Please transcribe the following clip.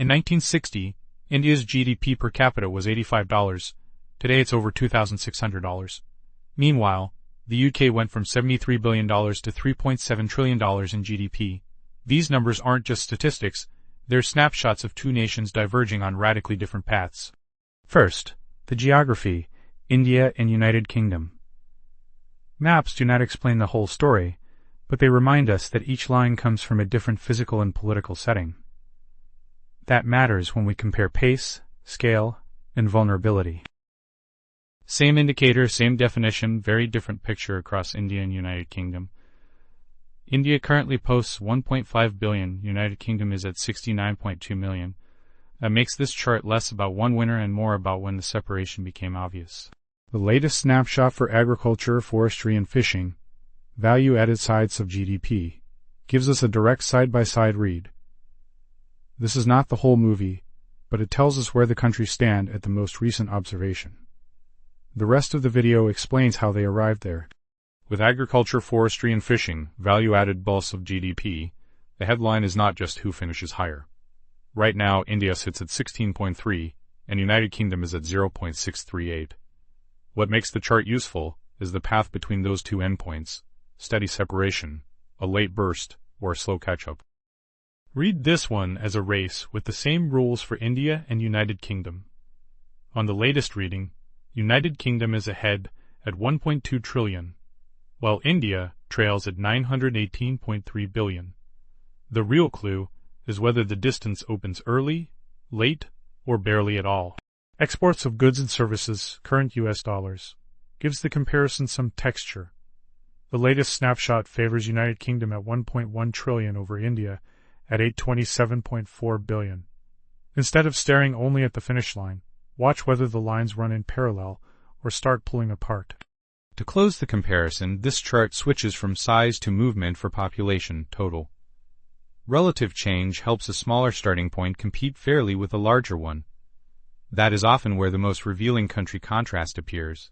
In 1960, India's GDP per capita was $85. Today it's over $2,600. Meanwhile, the UK went from $73 billion to $3.7 trillion in GDP. These numbers aren't just statistics, they're snapshots of two nations diverging on radically different paths. First, the geography, India and United Kingdom. Maps do not explain the whole story, but they remind us that each line comes from a different physical and political setting. That matters when we compare pace, scale, and vulnerability. Same indicator, same definition, very different picture across India and United Kingdom. India currently posts 1.5 billion, United Kingdom is at 69.2 million. That makes this chart less about one winner and more about when the separation became obvious. The latest snapshot for agriculture, forestry, and fishing, value-added sides of GDP, gives us a direct side-by-side read. This is not the whole movie, but it tells us where the countries stand at the most recent observation. The rest of the video explains how they arrived there. With agriculture, forestry, and fishing, value-added bulks of GDP, the headline is not just who finishes higher. Right now, India sits at 16.3, and United Kingdom is at 0.638. What makes the chart useful is the path between those two endpoints, steady separation, a late burst, or a slow catch-up. Read this one as a race with the same rules for India and United Kingdom. On the latest reading, United Kingdom is ahead at 1.2 trillion, while India trails at 918.3 billion. The real clue is whether the distance opens early, late, or barely at all. Exports of goods and services, current US dollars, gives the comparison some texture. The latest snapshot favors United Kingdom at 1.1 trillion over India at 827.4 billion. Instead of staring only at the finish line, watch whether the lines run in parallel or start pulling apart. To close the comparison, this chart switches from size to movement for population total. Relative change helps a smaller starting point compete fairly with a larger one. That is often where the most revealing country contrast appears.